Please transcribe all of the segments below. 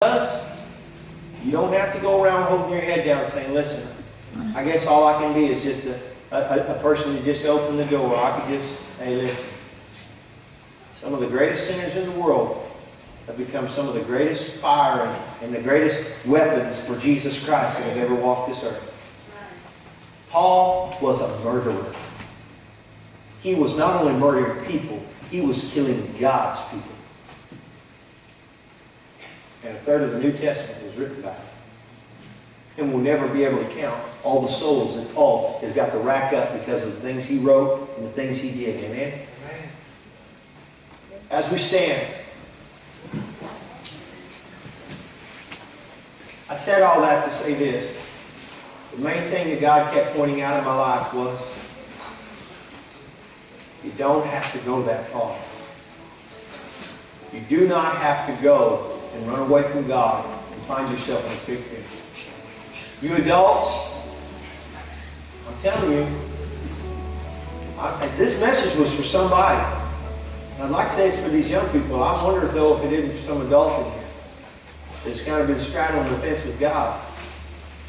does, you don't have to go around holding your head down saying, listen, I guess all I can be is just a person who just opened the door. I could just, hey, listen. Some of the greatest sinners in the world have become some of the greatest fire and the greatest weapons for Jesus Christ that have ever walked this earth. Paul was a murderer. He was not only murdering people, he was killing God's people. And a third of the New Testament was written by him. And we'll never be able to count all the souls that Paul has got to rack up because of the things he wrote and the things he did. Amen? Amen. As we stand, I said all that to say this. The main thing that God kept pointing out in my life was, you don't have to go that far. You do not have to go and run away from God and find yourself in a pig pen. You adults, I'm telling you, this message was for somebody. And I'd like to say it's for these young people. I wonder, though, if it isn't for some adults in here that's kind of been straddling the fence with God.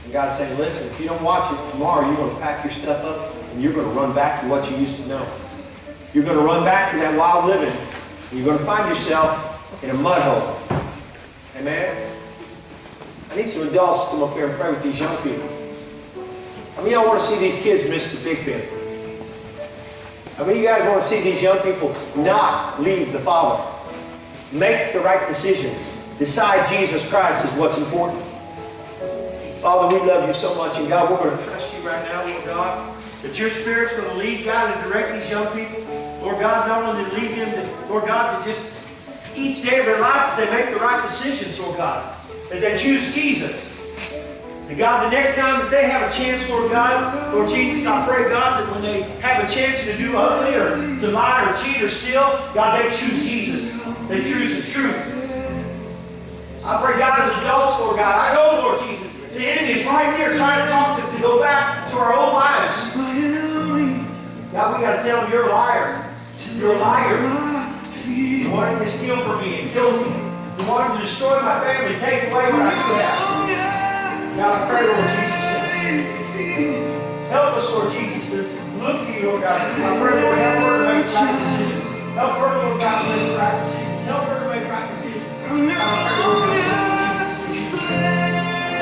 And God's saying, listen, if you don't watch it tomorrow, you're going to pack your stuff up and you're going to run back to what you used to know. You're going to run back to that wild living. And you're going to find yourself in a mud hole. Amen? I need some adults to come up here and pray with these young people. How many of y'all want to see these kids miss the big pen? How many of you guys want to see these young people not leave the Father? Make the right decisions. Decide Jesus Christ is what's important. Father, we love you so much, and God, we're going to trust you right now, Lord God, that your Spirit's going to lead, God, and direct these young people. Lord God, not only to lead them, Lord God, to just each day of their life that they make the right decisions, Lord God, that they choose Jesus. And God, the next time that they have a chance, Lord God, Lord Jesus, I pray, God, that when they have a chance to do ugly or to lie or cheat or steal, God, they choose Jesus. They choose the truth. I pray, God, as adults, Lord God, I know, Lord Jesus, the enemy is right there trying to talk us to go back to our old lives. God, we got to tell him, you're a liar. You're a liar. You wanted to steal from me and kill me. You wanted to destroy my family, take away what I do have. God, I pray, Lord Jesus, help us, Lord Jesus, to look to you, Lord God. I pray, Lord, help her to make right decisions. Help her, Lord God, to make right decisions. Help her to make right decisions. I pray, Lord God,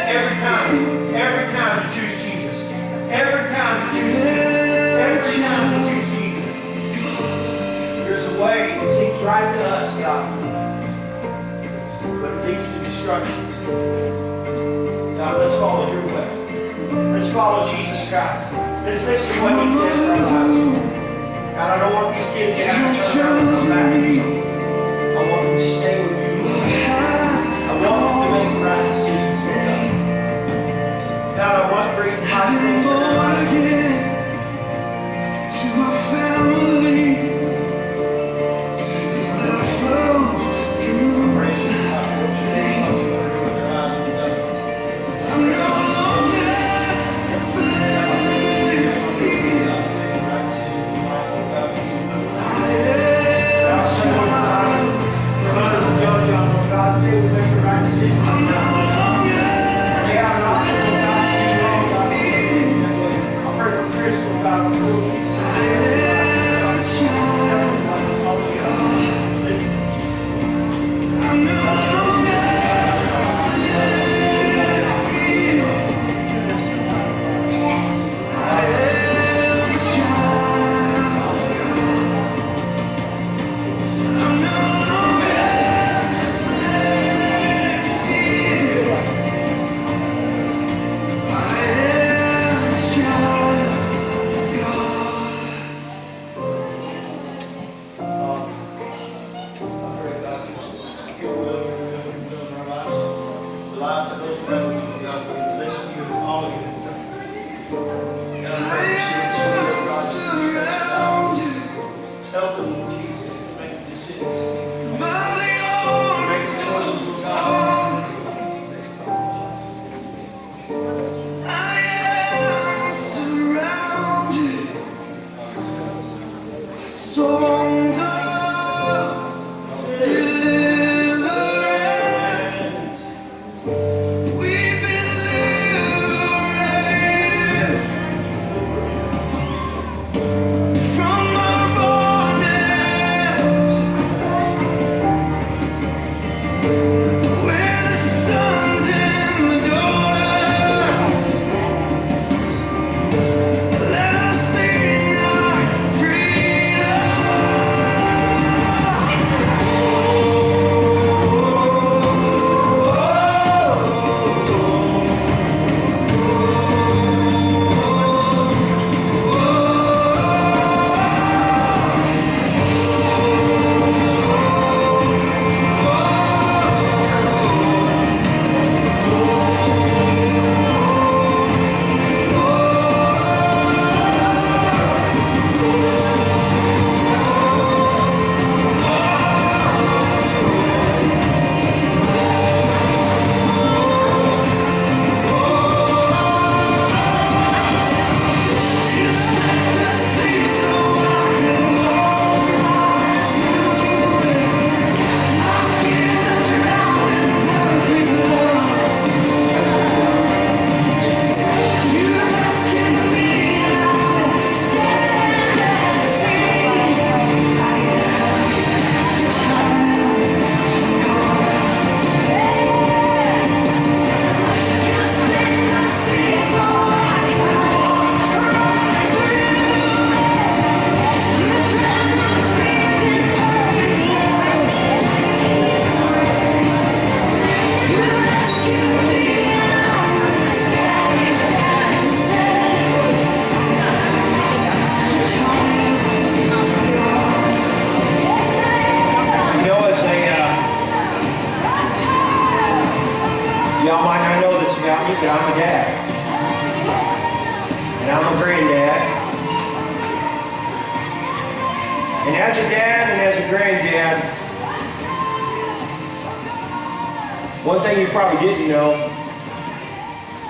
every time you choose Jesus. Every time you choose Jesus. Every time you choose Jesus. There's a way that seems right to us, God, but it leads to destruction. God, let's follow your way. Let's follow Jesus Christ. Let's listen to what he says for our lives. God, I don't want these kids to have to turn around and come back. I want them to stay with you, Lord. I want them to make the right decisions, Lord God. God, I want great and mighty things in their life. To a family. Songs of deliverance We've been liberated from our bondage. We're the sons and the daughters. Let us sing our freedom. Y'all might not know this about me, but I'm a dad. And I'm a granddad. And as a dad and as a granddad, one thing you probably didn't know,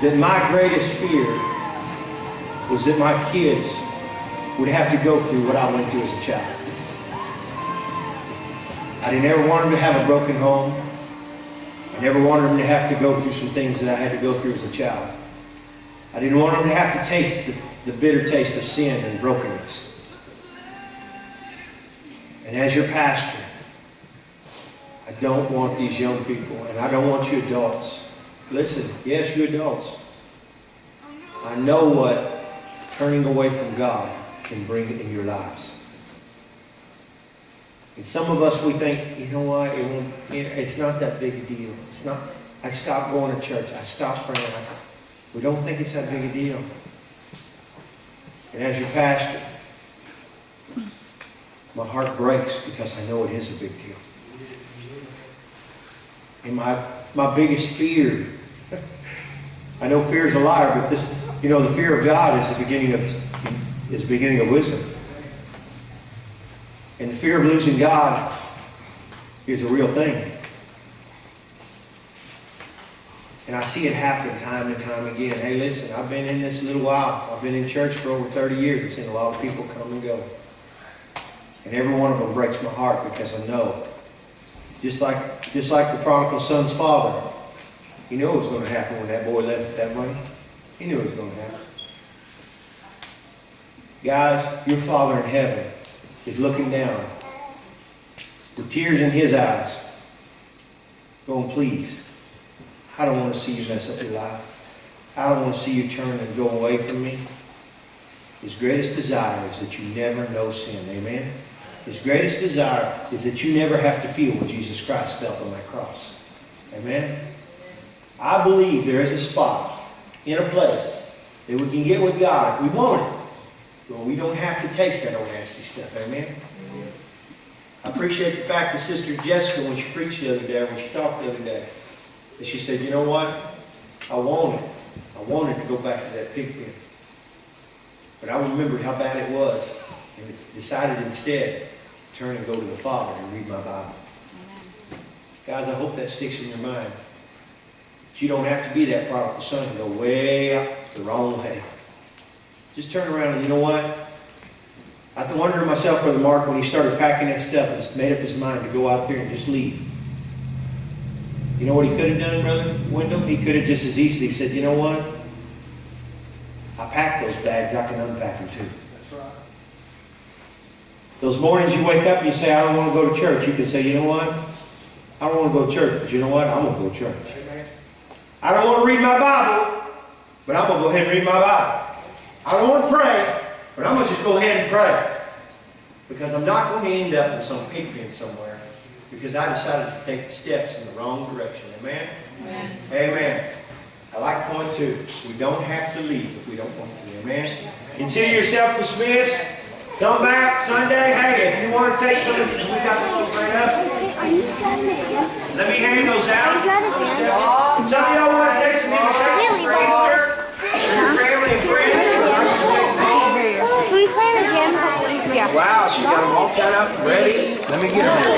that my greatest fear was that my kids would have to go through what I went through as a child. I didn't ever want them to have a broken home. I never wanted them to have to go through some things that I had to go through as a child. I didn't want them to have to taste the bitter taste of sin and brokenness. And as your pastor, I don't want these young people, and I don't want you adults. Listen, yes, you adults. I know what turning away from God can bring in your lives. And some of us, we think, you know what, it's not that big a deal. It's not. I stopped going to church. I stopped praying. We don't think it's that big a deal. And as your pastor, my heart breaks because I know it is a big deal. And my biggest fear, I know fear is a liar, but this, the fear of God is the beginning of wisdom. And the fear of losing God is a real thing. And I see it happen time and time again. Hey, listen, I've been in this a little while. I've been in church for over 30 years. I've seen a lot of people come and go. And every one of them breaks my heart because I know. Just like the prodigal son's father. He knew it was going to happen when that boy left with that money. He knew it was going to happen. Guys, your Father in heaven is looking down with tears in his eyes, going, please, I don't want to see you mess up your life. I don't want to see you turn and go away from me. His greatest desire is that you never know sin. Amen? His greatest desire is that you never have to feel what Jesus Christ felt on that cross. Amen? I believe there is a spot in a place that we can get with God if we want it. Well, we don't have to taste that old nasty stuff. Amen? I appreciate the fact that Sister Jessica, when she preached the other day, when she talked the other day, that she said, you know what? I wanted to go back to that pig pen. But I remembered how bad it was. And it's decided instead to turn and go to the Father and read my Bible. Amen. Guys, I hope that sticks in your mind. That you don't have to be that prodigal son and go way out the wrong way. Just turn around and you know what? I wondered to myself, Brother Mark, when he started packing that stuff and made up his mind to go out there and just leave. You know what he could have done, Brother Wendell? He could have just as easily said, you know what? I packed those bags, I can unpack them too. That's right. Those mornings you wake up and you say, I don't want to go to church. You can say, you know what? I don't want to go to church, but you know what? I'm going to go to church. Amen. I don't want to read my Bible, but I'm going to go ahead and read my Bible. I don't want to pray, but I'm going to just go ahead and pray. Because I'm not going to end up in some pig pen somewhere because I decided to take the steps in the wrong direction. Amen? Amen. Amen. I like point 2. We don't have to leave if we don't want to. Amen? Consider yourself dismissed. Come back Sunday. Hey, if you want to take some, we got some of those right up. Are you done with Let me hand those out. Are you done again? Some of y'all want to take some invitations for Easter? Your family and friends. Can we play in the gym? Yeah. Wow, she got them all set up and ready. Let me get them.